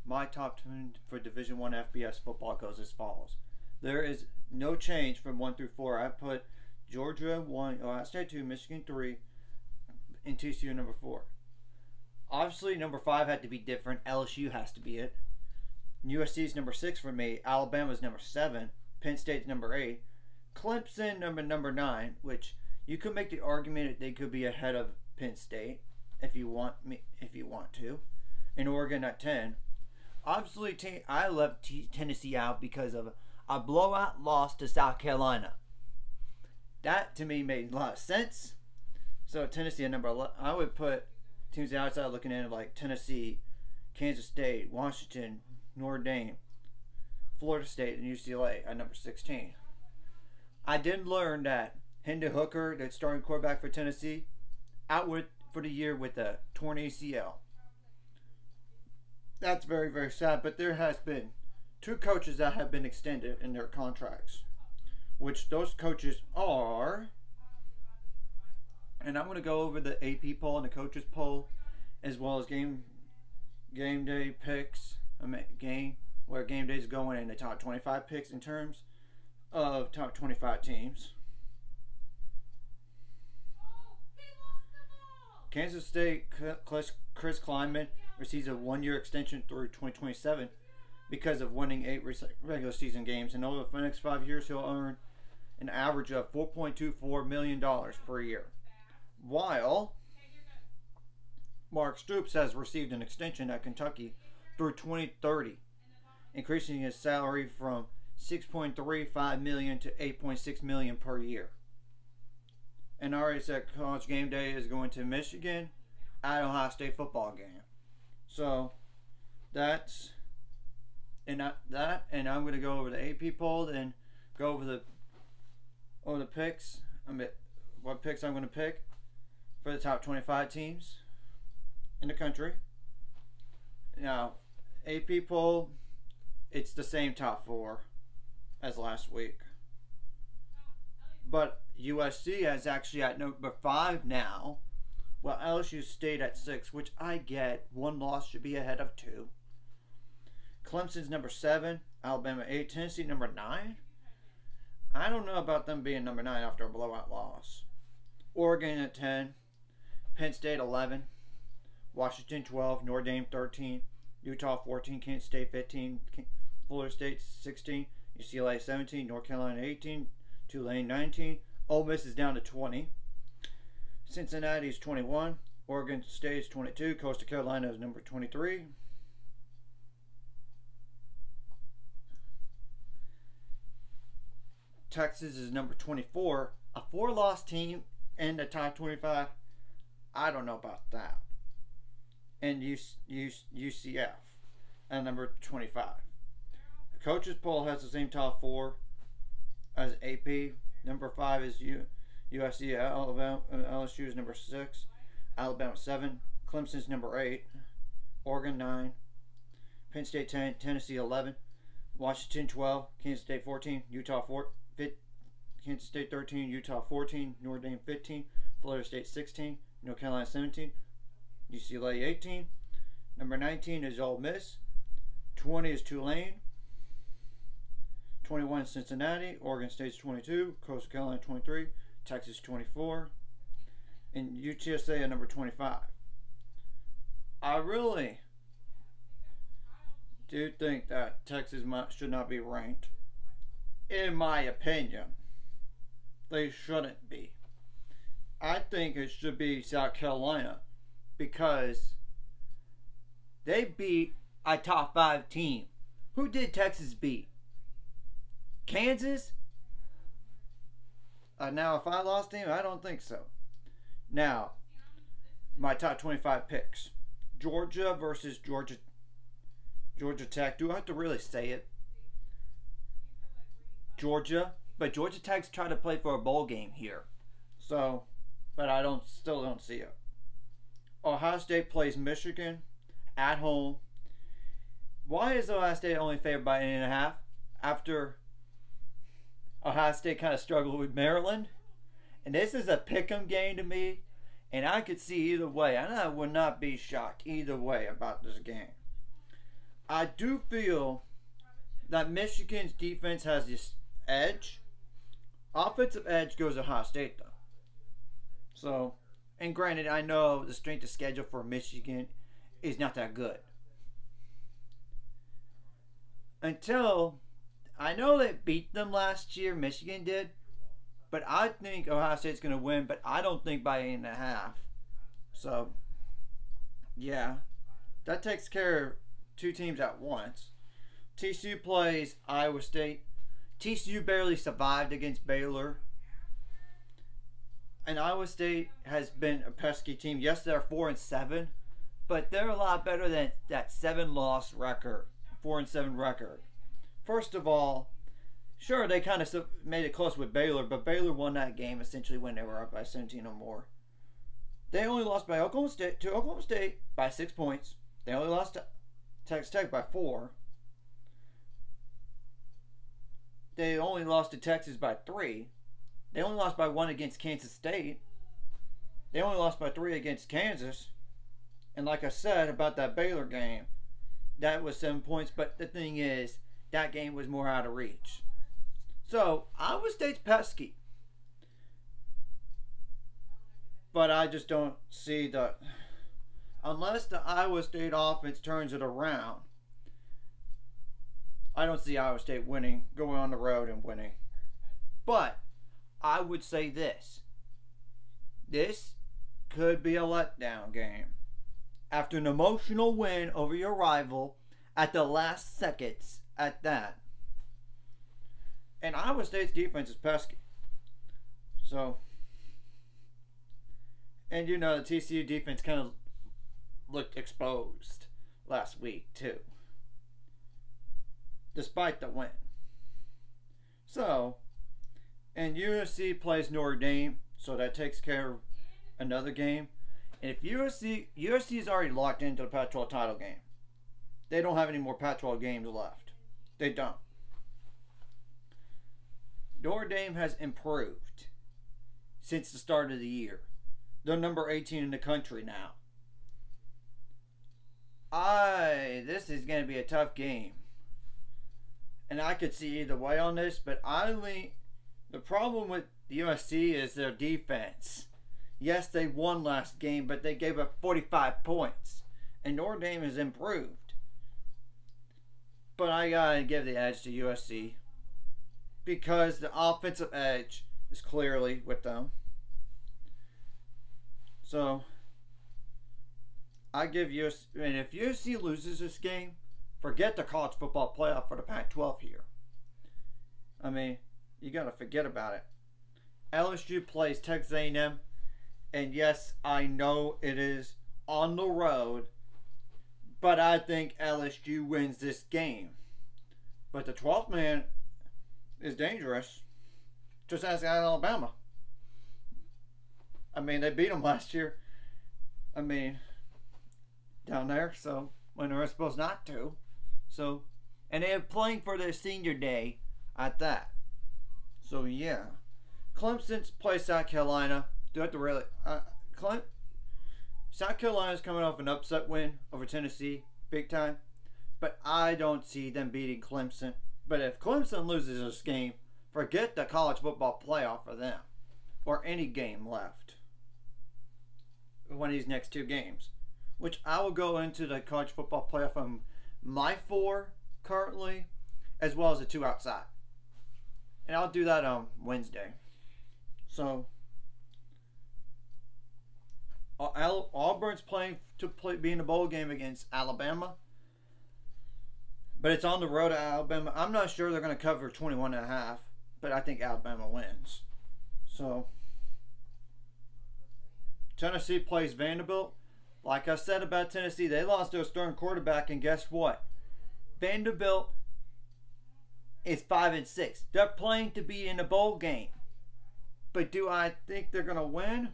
my top 10 for Division 1 FBS football goes as follows. There is no change from 1 through 4. I put Georgia 1, Ohio State 2, Michigan 3, and TCU number 4. Obviously, number 5 had to be different. LSU has to be it. USC is number 6 for me. Alabama's number 7. Penn State's number 8. Clemson number 9, which you could make the argument that they could be ahead of Penn State if you want to. And Oregon at 10. Obviously, I left Tennessee out because of a blowout loss to South Carolina. That to me made a lot of sense. So Tennessee at number 11. I would put teams outside looking at it like Tennessee, Kansas State, Washington, Notre Dame, Florida State, and UCLA at number 16. I did learn that Hendon Hooker, the starting quarterback for Tennessee, out for the year with a torn ACL. That's very, very sad, but there has been 2 coaches that have been extended in their contracts, which those coaches are, and I'm going to go over the AP poll and the coaches poll, as well as game day picks, where game day is going in the top 25 picks in terms of top 25 teams. Kansas State Chris Klieman receives a 1-year extension through 2027 because of winning 8 regular season games, and over the next 5 years he'll earn an average of $4.24 million per year. While Mark Stoops has received an extension at Kentucky through 2030, increasing his salary from $6.35 million to $8.6 million per year. And I already said College Game Day is going to Michigan at Ohio State football game. So that's and I'm going to go over the AP poll and go over the picks. What picks I'm going to pick for the top 25 teams in the country. Now, AP poll, it's the same top 4 as last week. But USC is actually at number 5 now, while LSU stayed at 6, which I get. 1 loss should be ahead of 2. Clemson's number 7, Alabama 8, Tennessee number 9. I don't know about them being number 9 after a blowout loss. Oregon at 10, Penn State 11, Washington 12, Notre Dame 13, Utah 14, Kansas State 15, Florida State 16, UCLA 17, North Carolina 18, Tulane 19, Ole Miss is down to 20, Cincinnati is 21, Oregon State is 22, Coastal Carolina is number 23, Texas is number 24. A 4-loss team in the top 25, I don't know about that. And UCF at number 25. The coaches poll has the same top 4 as AP. Number 5 is USC. Alabama, LSU is number 6. Alabama 7. Clemson's number 8. Oregon 9. Penn State 10. Tennessee 11. Washington 12. Kansas State 14. Utah 4. Kansas State 13. Utah 14. Notre Dame 15. Florida State 16. North Carolina 17. UCLA 18. Number 19 is Ole Miss. 20 is Tulane. 21 is Cincinnati. Oregon State's 22. Coastal Carolina 23. Texas 24. And UTSA at number 25. I really do think that Texas should not be ranked. In my opinion, they shouldn't be. I think it should be South Carolina because they beat a top 5 team. Who did Texas beat? Kansas? Now a 5-loss team? I don't think so. Now, my top 25 picks. Georgia versus Georgia Tech. Do I have to really say it? Georgia. But Georgia Tech's trying to play for a bowl game here. So, but I still don't see it. Ohio State plays Michigan at home. Why is Ohio State only favored by 8.5 after Ohio State kind of struggled with Maryland? And this is a pick'em game to me, and I could see either way, and I would not be shocked either way about this game. I do feel that Michigan's defense has this edge. Offensive edge goes to Ohio State, though. So, and granted, I know the strength of schedule for Michigan is not that good. Until, I know they beat them last year, Michigan did. But I think Ohio State's going to win, but I don't think by 8.5. So, yeah. That takes care of two teams at once. TCU plays Iowa State. TCU barely survived against Baylor. And Iowa State has been a pesky team. Yes, they're 4-7, but they're a lot better than that 7-loss record, 4-7 record. First of all, sure, they kind of made it close with Baylor, but Baylor won that game essentially when they were up by 17 or more. They only lost to Oklahoma State by 6 points. They only lost to Texas Tech by 4. They only lost to Texas by 3. They only lost by 1 against Kansas State. They only lost by 3 against Kansas. And like I said about that Baylor game, that was 7 points. But the thing is, that game was more out of reach. So, Iowa State's pesky. But I just don't see the... Unless the Iowa State offense turns it around, I don't see Iowa State winning, going on the road and winning. But I would say this. This could be a letdown game. After an emotional win over your rival at the last seconds at that. And Iowa State's defense is pesky. So, and you know, the TCU defense kind of looked exposed last week too. Despite the win. So, and USC plays Notre Dame, so that takes care of another game. And if USC is already locked into the Pac-12 title game. They don't have any more Pac-12 games left. They don't. Notre Dame has improved since the start of the year. They're number 18 in the country now. This is going to be a tough game. And I could see either way on this, but the problem with the USC is their defense. Yes, they won last game, but they gave up 45 points. And Notre Dame has improved. But I gotta give the edge to USC. Because the offensive edge is clearly with them. So, I give USC, and if USC loses this game, forget the college football playoff for the Pac-12 here. I mean, you gotta forget about it. LSU plays Texas A&M, and yes, I know it is on the road, but I think LSU wins this game. But the 12th man is dangerous. Just ask Alabama. I mean, they beat them last year. I mean, down there, so when they were supposed not to. So, and they're playing for their senior day at that. So, yeah. Clemson plays South Carolina. Do have to really... South Carolina's coming off an upset win over Tennessee. Big time. But I don't see them beating Clemson. But if Clemson loses this game, forget the college football playoff for them. Or any game left. One of these next two games. Which I will go into the college football playoff on my 4 currently, as well as the 2 outside. And I'll do that on Wednesday. So, Auburn's playing to be in the bowl game against Alabama. But it's on the road to Alabama. I'm not sure they're going to cover 21.5, but I think Alabama wins. So, Tennessee plays Vanderbilt. Like I said about Tennessee, they lost their starting quarterback, and guess what? Vanderbilt is 5-6. They're playing to be in a bowl game. But do I think they're going to win?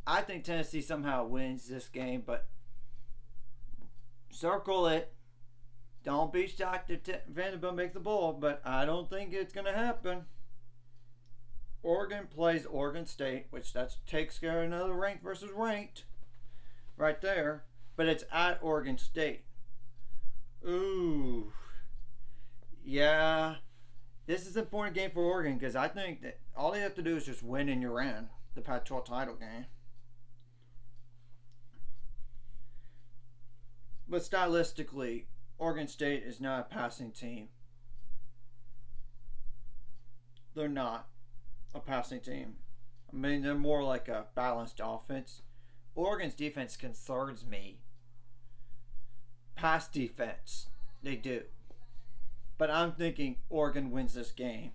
I think Tennessee somehow wins this game, but circle it. Don't be shocked if Vanderbilt makes the bowl, but I don't think it's going to happen. Oregon plays Oregon State, which that takes care of another ranked versus ranked. Right there. but it's at Oregon State. Ooh. Yeah. This is an important game for Oregon because I think that all they have to do is just win and you're in the Pac-12 title game. But stylistically, Oregon State is not a passing team. They're not a passing team. I mean, they're more like a balanced offense. Oregon's defense concerns me. Pass defense, they do. But I'm thinking Oregon wins this game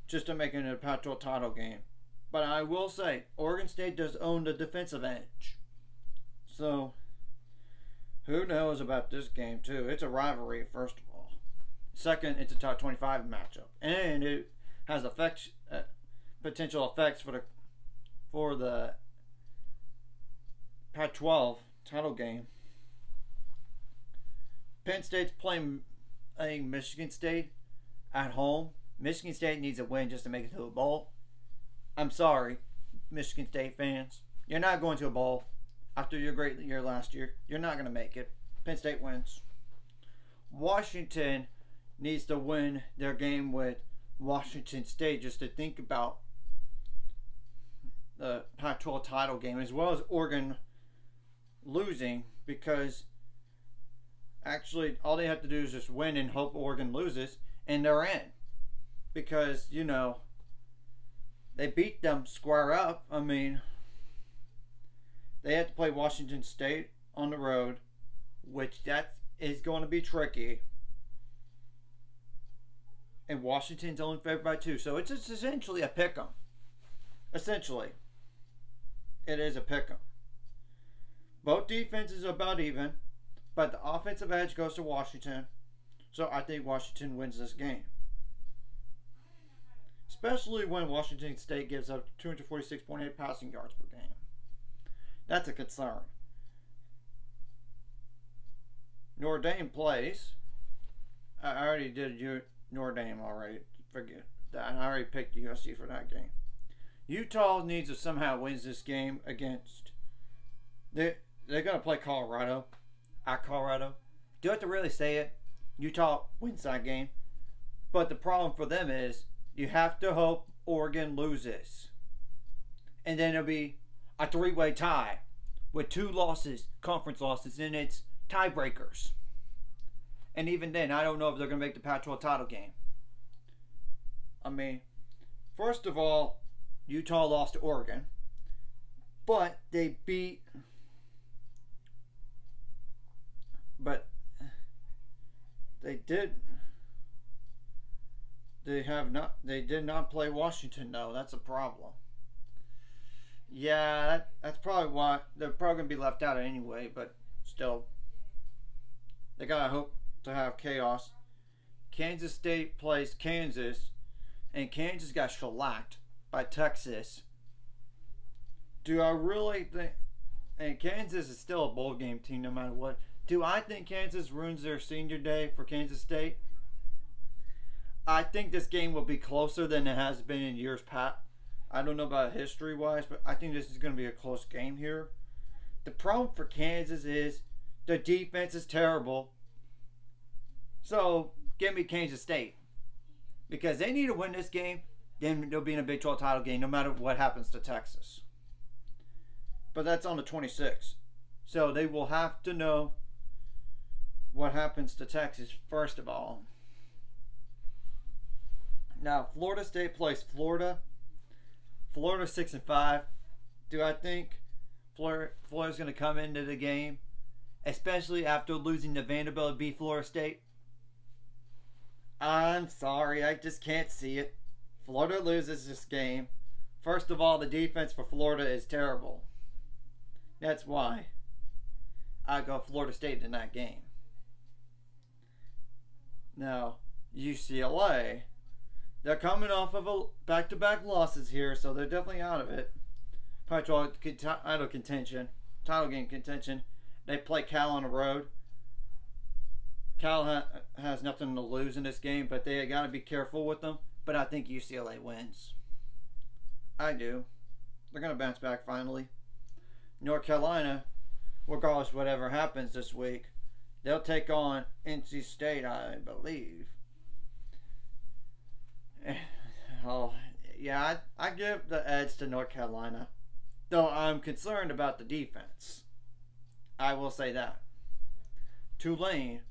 just to make it a Pac-12 title game. But I will say, Oregon State does own the defensive edge. So, who knows about this game, too? It's a rivalry, first of all. Second, it's a top 25 matchup. And it has potential effects for the Pac-12 title game. Penn State's playing Michigan State at home. Michigan State needs a win just to make it to a bowl. I'm sorry, Michigan State fans. You're not going to a bowl after your great year last year. You're not going to make it. Penn State wins. Washington needs to win their game with Washington State just to think about the Pac-12 title game, as well as Oregon losing, because actually all they have to do is just win and hope Oregon loses and they're in, because you know they beat them square up. I mean, they have to play Washington State on the road, which that is going to be tricky, and Washington's only favored by 2, so it's essentially a pick-em. Essentially, it is a pick-em. Both defenses are about even, but the offensive edge goes to Washington, so I think Washington wins this game. Especially when Washington State gives up 246.8 passing yards per game. That's a concern. Notre Dame plays. I already did Notre Dame already. Forget that. I already picked USC for that game. Utah needs to somehow wins this game against. They're going to play Colorado. At Colorado. Do I have to really say it? Utah wins that game. But the problem for them is you have to hope Oregon loses. And then it'll be a 3-way tie with 2 losses, conference losses, and it's tiebreakers. And even then, I don't know if they're going to make the Pac-12 title game. I mean, first of all, Utah lost to Oregon. But they beat... But they did not play Washington, though. That's a problem. Yeah, that's probably why they're probably going to be left out anyway, but still. They got to hope to have chaos. Kansas State plays Kansas, and Kansas got shellacked by Texas. Do I really think... And Kansas is still a bowl game team no matter what. Do I think Kansas ruins their senior day for Kansas State? I think this game will be closer than it has been in years past. I don't know about history-wise, but I think this is going to be a close game here. The problem for Kansas is the defense is terrible. So, give me Kansas State. Because they need to win this game, then they'll be in a Big 12 title game no matter what happens to Texas. But that's on the 26th. So, they will have to know what happens to Texas first of all. Now, Florida State plays Florida. Florida 6-5. Do I think Florida's going to come into the game, especially after losing to Vanderbilt and beat Florida State? I'm sorry, I just can't see it. Florida loses this game. First of all, the defense for Florida is terrible. That's why I go Florida State in that game. Now, UCLA, they're coming off of a back-to-back losses here, so they're definitely out of it. Title game contention. They play Cal on the road. Cal has nothing to lose in this game, but they got to be careful with them. But I think UCLA wins. I do. They're going to bounce back finally. North Carolina regardless of whatever happens this week. They'll take on NC State, I believe. Oh, yeah, I give the edge to North Carolina. Though I'm concerned about the defense. I will say that. Tulane,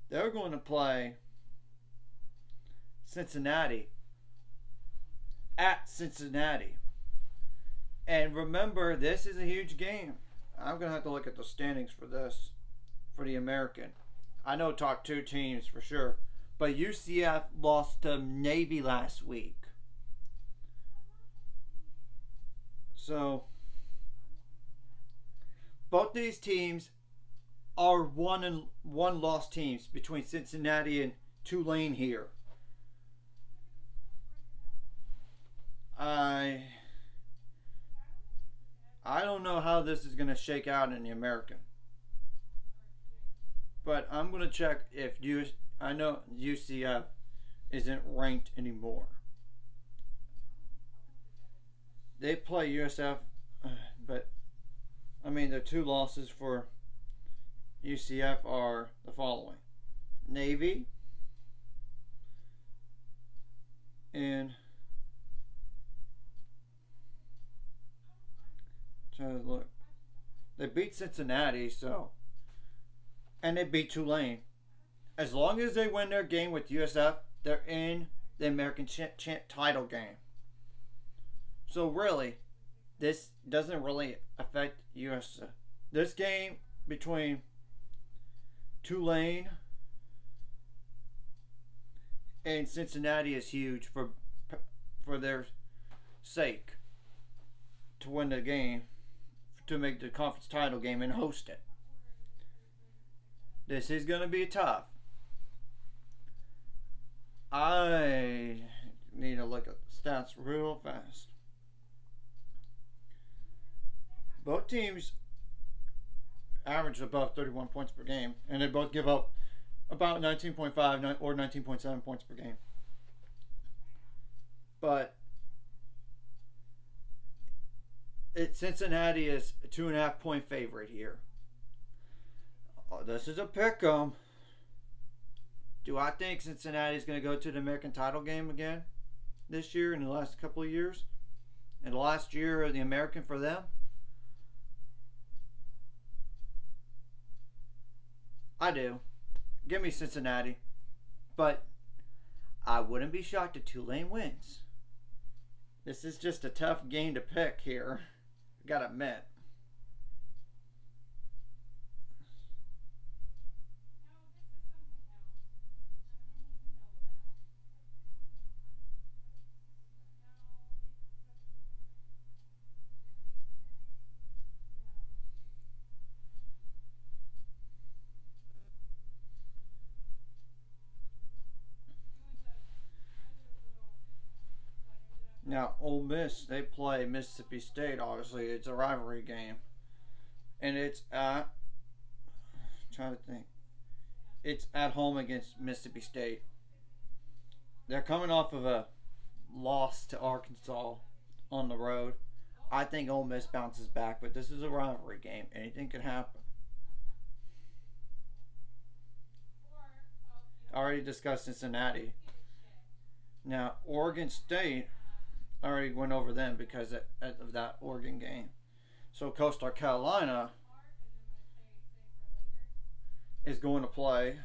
they're going to play Cincinnati at Cincinnati. And remember, this is a huge game. I'm going to have to look at the standings for this, for the American. I know top 2 teams for sure. But UCF lost to Navy last week. So, both these teams are one loss teams between Cincinnati and Tulane here. I don't know how this is going to shake out in the American. But I'm going to check if I know UCF isn't ranked anymore. They play USF, but I mean the 2 losses for UCF are the following: Navy and trying to look. They beat Cincinnati, and they beat Tulane. As long as they win their game with USF, they're in the American title game. So really, this doesn't really affect USF. This game between Tulane and Cincinnati is huge for their sake to win the game, to make the conference title game and host it. This is going to be tough. I need to look at the stats real fast. Both teams average above 31 points per game, and they both give up about 19.5 or 19.7 points per game. But Cincinnati is a 2.5 point favorite here. This is a pick 'em. Do I think Cincinnati is going to go to the American title game again this year, in the last couple of years? In the last year of the American for them? I do. Give me Cincinnati. But I wouldn't be shocked if Tulane wins. This is just a tough game to pick here. Gotta admit. Now, Ole Miss, they play Mississippi State, obviously. It's a rivalry game. And it's at, I'm trying to think. It's at home against Mississippi State. They're coming off of a loss to Arkansas on the road. I think Ole Miss bounces back, but this is a rivalry game. Anything can happen. I already discussed Cincinnati. Now, Oregon State, I already went over them because of that Oregon game. So Coastal Carolina is going to play.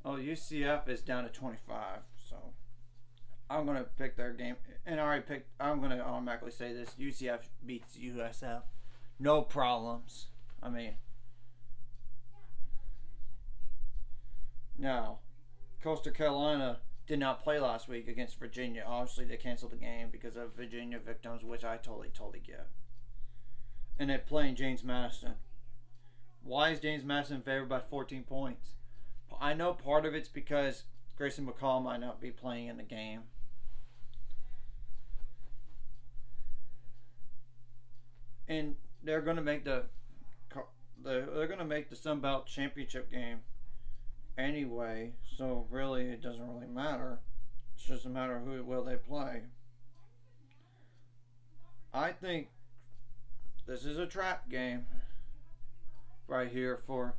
Oh, UCF is down to 25, so I'm going to pick their game. And I already picked, I'm going to automatically say this. UCF beats USF. No problems. I mean, now, Coastal Carolina did not play last week against Virginia. Obviously, they canceled the game because of Virginia victims, which I totally get. And they're playing James Madison. Why is James Madison favored by 14 points? I know part of it's because Grayson McCall might not be playing in the game. And they're going to make they're going to make the Sun Belt championship game anyway. So really, it doesn't really matter. It's just a matter of who will they play. I think this is a trap game right here for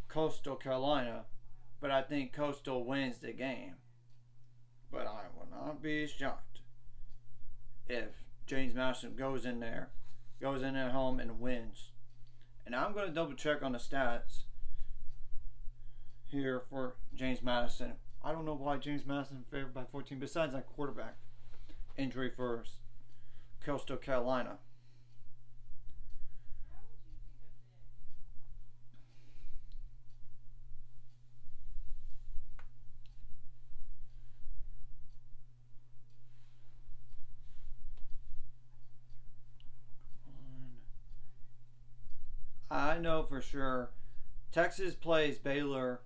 Coastal Carolina, but I think Coastal wins the game. But I will not be shocked if James Madison goes in at home and wins. And I'm going to double check on the stats here for James Madison. I don't know why James Madison favored by 14 besides that quarterback injury for Coastal Carolina. I know for sure Texas plays Baylor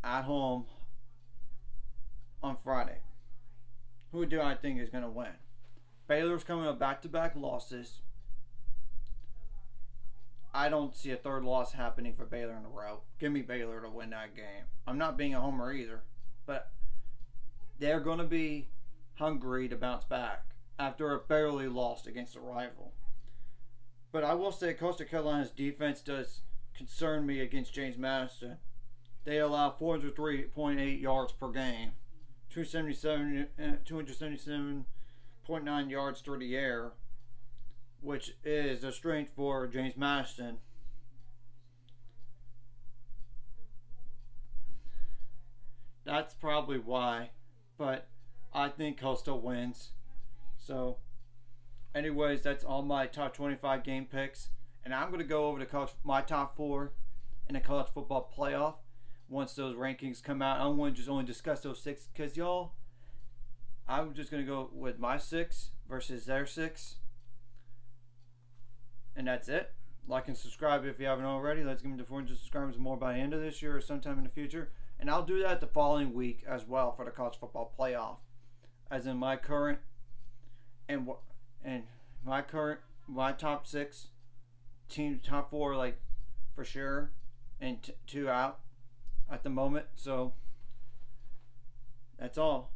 at home on Friday. Who do I think is going to win? Baylor's coming up back-to-back losses. I don't see a third loss happening for Baylor in a row. Give me Baylor to win that game. I'm not being a homer either, but they're going to be hungry to bounce back after a barely lost against a rival. But I will say Coastal Carolina's defense does concern me against James Madison. They allow 403.8 yards per game, 277.9 yards through the air, which is a strength for James Madison. That's probably why, but I think Coastal wins. So, anyways, that's all my top 25 game picks. And I'm going to go over to my top 4 in the college football playoff once those rankings come out. I'm going to just only discuss those 6 because, y'all, I'm just going to go with my 6 versus their 6. And that's it. Like and subscribe if you haven't already. Let's get to 400 subscribers more by the end of this year or sometime in the future. And I'll do that the following week as well for the college football playoff. As in my current and my top 6 team, top 4 like for sure, and 2 out at the moment. So that's all.